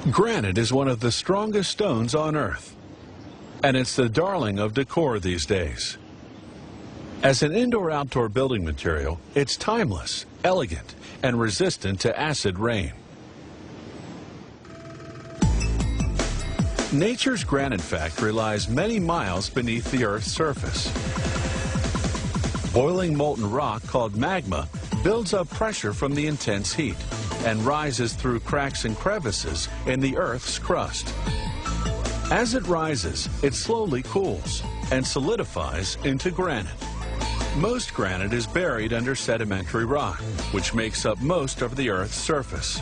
Granite is one of the strongest stones on Earth, and it's the darling of decor these days. As an indoor-outdoor building material, it's timeless, elegant, and resistant to acid rain. Nature's granite factory lies many miles beneath the Earth's surface. Boiling molten rock called magma builds up pressure from the intense heat and rises through cracks and crevices in the Earth's crust. As it rises, it slowly cools and solidifies into granite. Most granite is buried under sedimentary rock, which makes up most of the Earth's surface.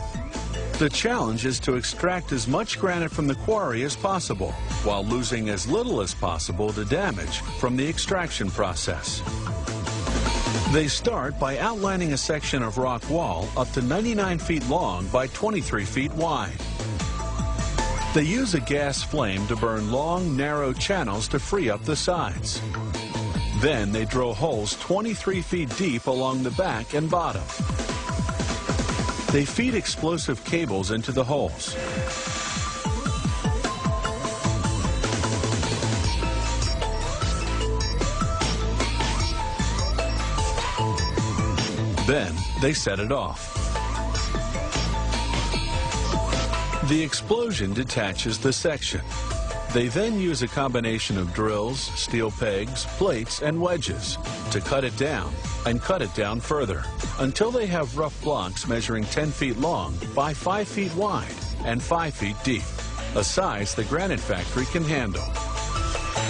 The challenge is to extract as much granite from the quarry as possible, while losing as little as possible to damage from the extraction process. They start by outlining a section of rock wall up to 99 feet long by 23 feet wide. They use a gas flame to burn long, narrow channels to free up the sides. Then they drill holes 23 feet deep along the back and bottom. They feed explosive cables into the holes. Then they set it off. The explosion detaches the section. They then use a combination of drills, steel pegs, plates, and wedges to cut it down and cut it down further until they have rough blocks measuring 10 feet long by 5 feet wide and 5 feet deep, a size the granite factory can handle.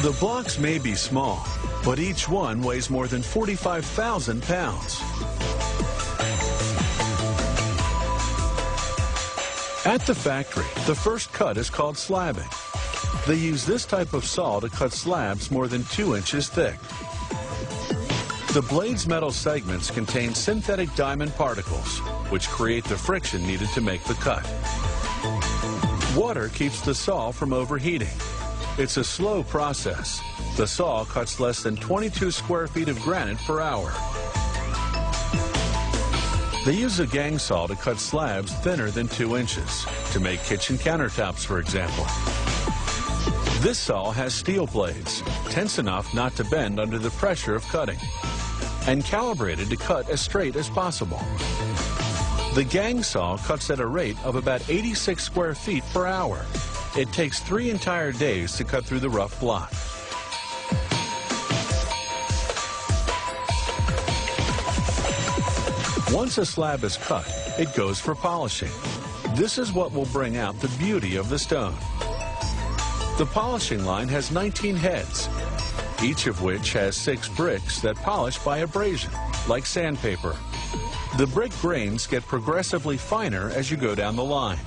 The blocks may be small, but each one weighs more than 45,000 pounds. At the factory, the first cut is called slabbing. They use this type of saw to cut slabs more than 2 inches thick. The blade's metal segments contain synthetic diamond particles, which create the friction needed to make the cut. Water keeps the saw from overheating. It's a slow process. The saw cuts less than 22 square feet of granite per hour. They use a gang saw to cut slabs thinner than 2 inches, to make kitchen countertops, for example. This saw has steel blades, tense enough not to bend under the pressure of cutting, and calibrated to cut as straight as possible. The gang saw cuts at a rate of about 86 square feet per hour. It takes 3 entire days to cut through the rough block. Once a slab is cut, it goes for polishing. This is what will bring out the beauty of the stone. The polishing line has 19 heads, each of which has 6 bricks that polish by abrasion, like sandpaper. The brick grains get progressively finer as you go down the line.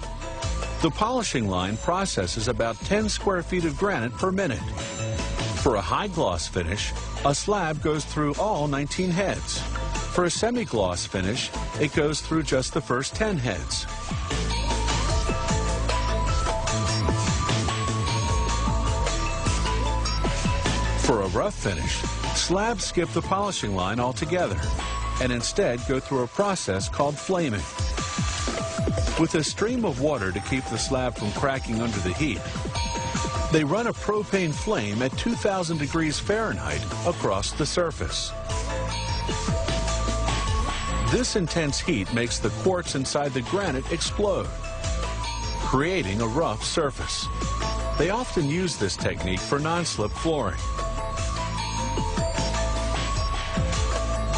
The polishing line processes about 10 square feet of granite per minute. For a high gloss finish, a slab goes through all 19 heads. For a semi-gloss finish, it goes through just the first 10 heads. For a rough finish, slabs skip the polishing line altogether and instead go through a process called flaming. With a stream of water to keep the slab from cracking under the heat, they run a propane flame at 2,000 degrees Fahrenheit across the surface. This intense heat makes the quartz inside the granite explode, creating a rough surface. They often use this technique for non-slip flooring.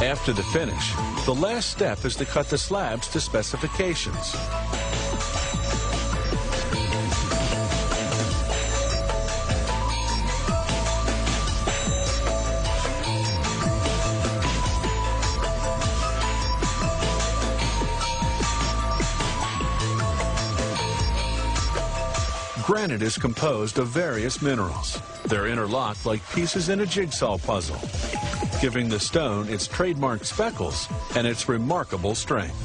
After the finish, the last step is to cut the slabs to specifications. Granite is composed of various minerals. They're interlocked like pieces in a jigsaw puzzle, giving the stone its trademark speckles and its remarkable strength.